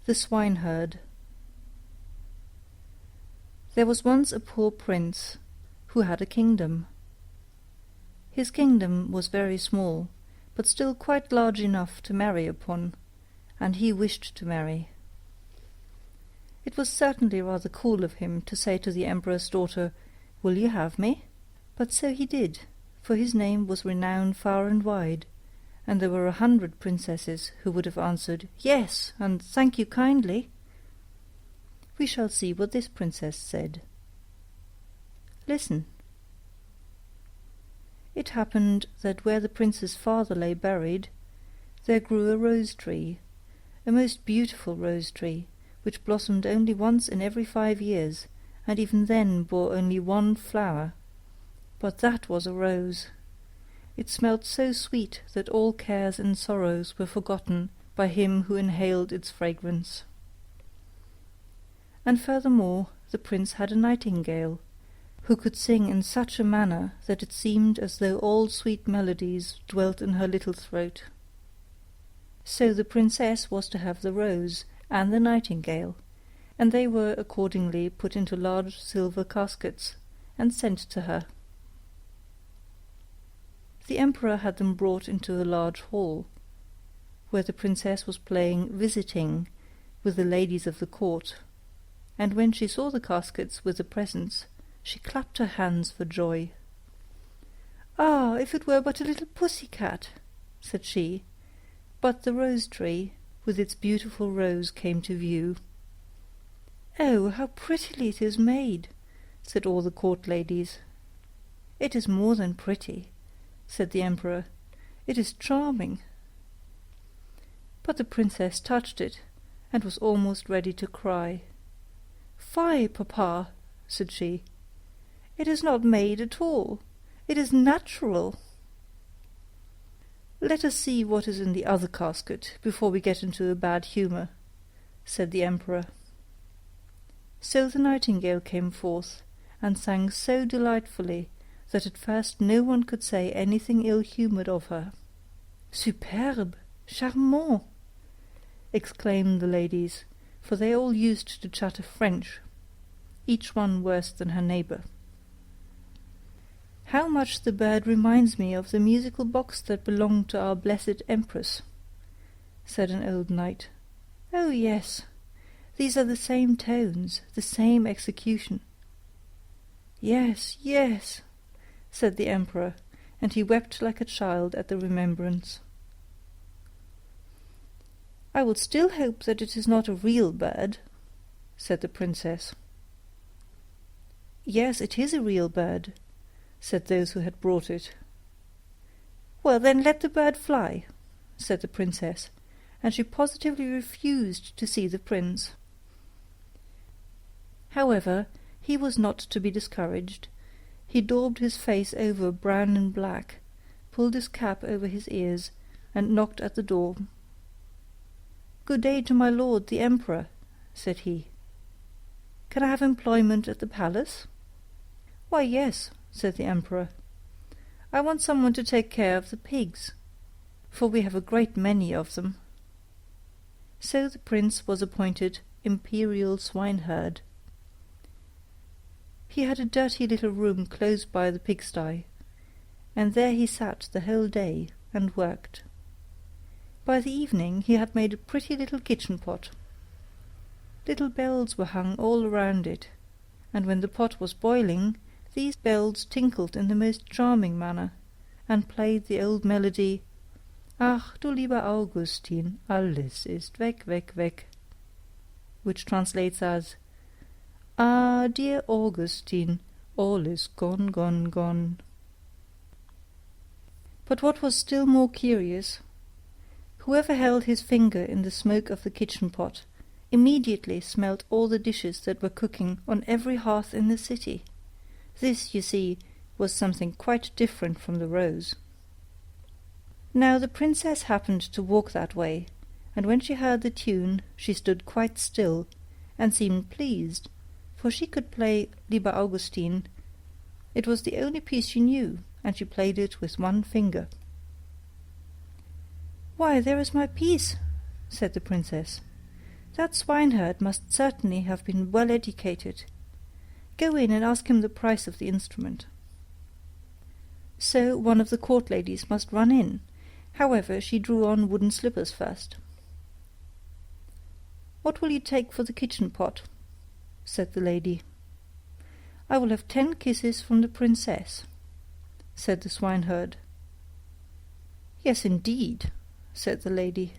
The Swineherd. There was once a poor prince who had a kingdom. His kingdom was very small, but still quite large enough to marry upon, and he wished to marry. It was certainly rather cool of him to say to the emperor's daughter, "Will you have me?" But so he did, for his name was renowned far and wide, and there were 100 princesses who would have answered, "Yes, and thank you kindly." We shall see what this princess said. Listen. It happened that where the prince's father lay buried, there grew a rose tree, a most beautiful rose tree, which blossomed only once in every 5 years, and even then bore only one flower. But that was a rose. It smelt so sweet that all cares and sorrows were forgotten by him who inhaled its fragrance. And furthermore, the prince had a nightingale, who could sing in such a manner that it seemed as though all sweet melodies dwelt in her little throat. So the princess was to have the rose and the nightingale, and they were accordingly put into large silver caskets and sent to her. The emperor had them brought into a large hall, where the princess was playing visiting with the ladies of the court, and when she saw the caskets with the presents, she clapped her hands for joy. "Ah, if it were but a little pussy-cat," said she, but the rose-tree with its beautiful rose came to view. "Oh, how prettily it is made," said all the court ladies. "It is more than pretty," said the emperor. "It is charming." But the princess touched it, and was almost ready to cry. "Fie, papa," said she. "It is not made at all. It is natural." "Let us see what is in the other casket before we get into a bad humour," said the emperor. So the nightingale came forth, and sang so delightfully that at first no one could say anything ill-humoured of her. "Superbe! Charmant!" exclaimed the ladies, for they all used to chatter French, each one worse than her neighbour. "How much the bird reminds me of the musical box that belonged to our blessed Empress," said an old knight. "Oh, yes, these are the same tones, the same execution." "Yes, yes," said the emperor, and he wept like a child at the remembrance. "I will still hope that it is not a real bird," said the princess. "Yes, it is a real bird," said those who had brought it. "Well, then let the bird fly," said the princess, and she positively refused to see the prince. However, he was not to be discouraged. He daubed his face over brown and black, pulled his cap over his ears, and knocked at the door. "Good day to my lord the emperor," said he. "Can I have employment at the palace?" "Why, yes," said the emperor. "I want someone to take care of the pigs, for we have a great many of them." So the prince was appointed imperial swineherd. He had a dirty little room close by the pigsty, and there he sat the whole day and worked. By the evening he had made a pretty little kitchen pot. Little bells were hung all around it, and when the pot was boiling, these bells tinkled in the most charming manner, and played the old melody, "Ach, du lieber Augustin, alles ist weg, weg, weg," which translates as, "Ah, dear Augustine, all is gone, gone, gone." But what was still more curious, whoever held his finger in the smoke of the kitchen pot immediately smelt all the dishes that were cooking on every hearth in the city. This, you see, was something quite different from the rose. Now the princess happened to walk that way, and when she heard the tune she stood quite still, and seemed pleased, for she could play Lieber Augustin. It was the only piece she knew, and she played it with one finger. "Why, there is my piece," said the princess. That swineherd must certainly have been well educated. Go in and ask him the price of the instrument." So one of the court ladies must run in. However, she drew on wooden slippers first. "What will you take for the kitchen pot?" said the lady. "I will have 10 kisses from the princess," said the swineherd. "Yes, indeed," said the lady.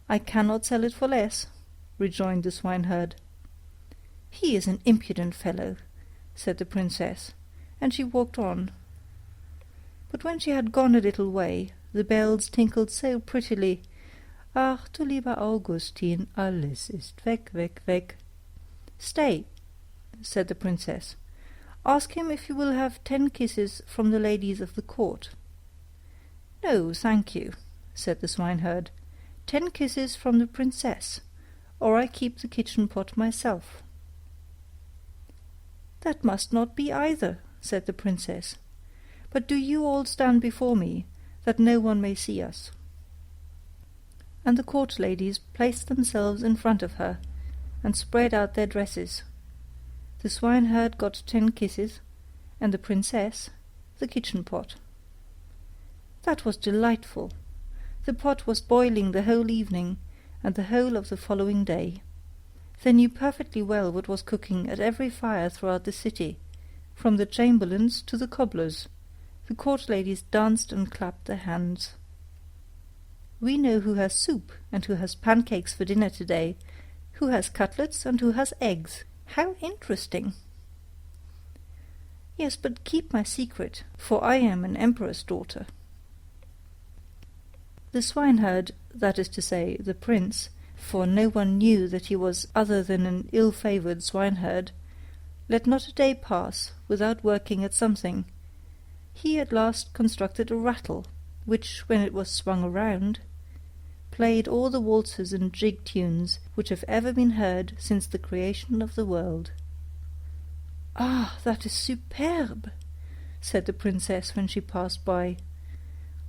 "I cannot sell it for less," rejoined the swineherd. "He is an impudent fellow," said the princess, and she walked on. But when she had gone a little way, the bells tinkled so prettily, "Ach, du lieber Augustin, alles ist weg, weg, weg." "Stay," said the princess. "Ask him if you will have 10 kisses from the ladies of the court." "No, thank you," said the swineherd. 10 kisses from the princess, or I keep the kitchen pot myself." "That must not be either," said the princess. "But do you all stand before me, that no one may see us." And the court ladies placed themselves in front of her, and spread out their dresses. The swineherd got 10 kisses, and the princess the kitchen pot. That was delightful. The pot was boiling the whole evening, and the whole of the following day. They knew perfectly well what was cooking at every fire throughout the city, from the chamberlain's to the cobbler's. The court ladies danced and clapped their hands. "We know who has soup, and who has pancakes for dinner today, who has cutlets, and who has eggs. How interesting!" "Yes, but keep my secret, for I am an emperor's daughter." The swineherd, that is to say, the prince, for no one knew that he was other than an ill-favoured swineherd, let not a day pass without working at something. He at last constructed a rattle, which, when it was swung around, played all the waltzes and jig tunes which have ever been heard since the creation of the world. "Ah, that is superbe!" said the princess when she passed by.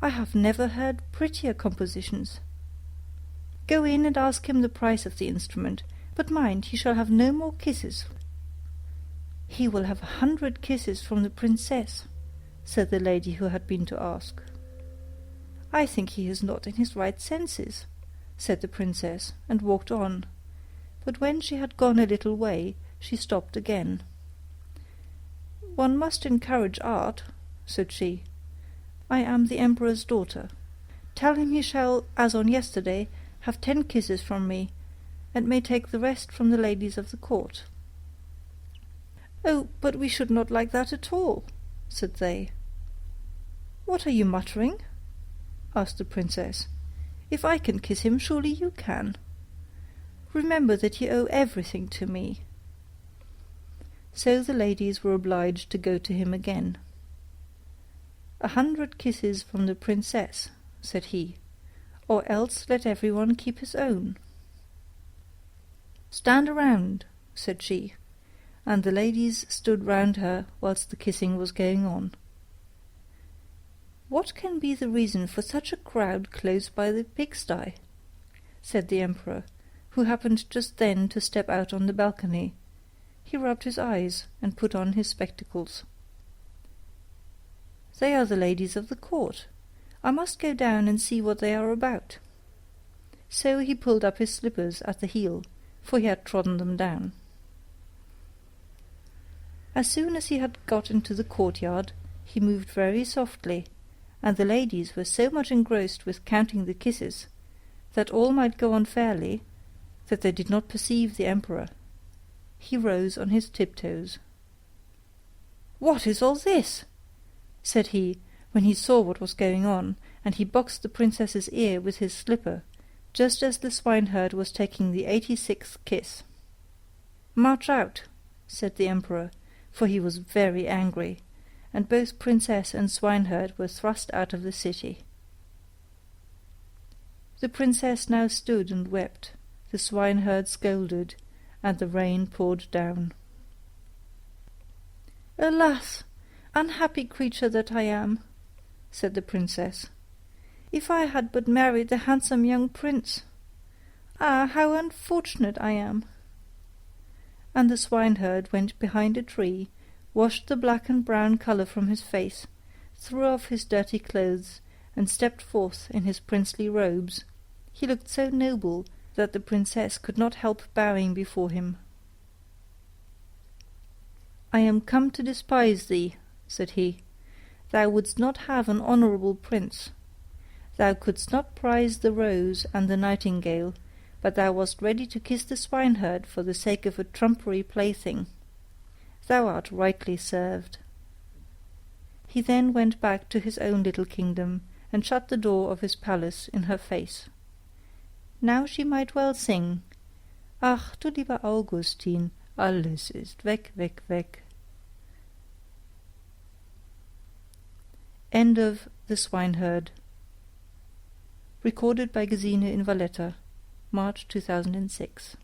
"I have never heard prettier compositions. Go in and ask him the price of the instrument, but mind, he shall have no more kisses." "He will have 100 kisses from the princess," said the lady who had been to ask. "I think he is not in his right senses," said the princess, and walked on. But when she had gone a little way, she stopped again. "One must encourage art," said she. "I am the emperor's daughter. Tell him he shall, as on yesterday, have 10 kisses from me, and may take the rest from the ladies of the court." "Oh, but we should not like that at all," said they. "What are you muttering?" asked the princess. "If I can kiss him, surely you can. Remember that you owe everything to me." So the ladies were obliged to go to him again. 100 kisses from the princess," said he, "or else let everyone keep his own." "Stand around," said she, and the ladies stood round her whilst the kissing was going on. "What can be the reason for such a crowd close by the pigsty?" said the emperor, who happened just then to step out on the balcony. He rubbed his eyes and put on his spectacles. "They are the ladies of the court. I must go down and see what they are about." So he pulled up his slippers at the heel, for he had trodden them down. As soon as he had got into the courtyard, he moved very softly, and the ladies were so much engrossed with counting the kisses, that all might go on fairly, that they did not perceive the emperor. He rose on his tiptoes. "What is all this?" said he, when he saw what was going on, and he boxed the princess's ear with his slipper, just as the swineherd was taking the 86th kiss. "March out," said the emperor, for he was very angry, and both princess and swineherd were thrust out of the city. The princess now stood and wept, the swineherd scolded, and the rain poured down. "Alas, unhappy creature that I am," said the princess. "If I had but married the handsome young prince! Ah, how unfortunate I am!" And the swineherd went behind a tree, washed the black and brown colour from his face, threw off his dirty clothes, and stepped forth in his princely robes. He looked so noble that the princess could not help bowing before him. "I am come to despise thee," said he. "Thou wouldst not have an honourable prince. Thou couldst not prize the rose and the nightingale, but thou wast ready to kiss the swineherd for the sake of a trumpery plaything. Thou art rightly served." He then went back to his own little kingdom, and shut the door of his palace in her face. Now she might well sing, "Ach, du lieber Augustin, alles ist weg, weg, weg." End of The Swineherd. Recorded by Gesine in Valletta, March 2006.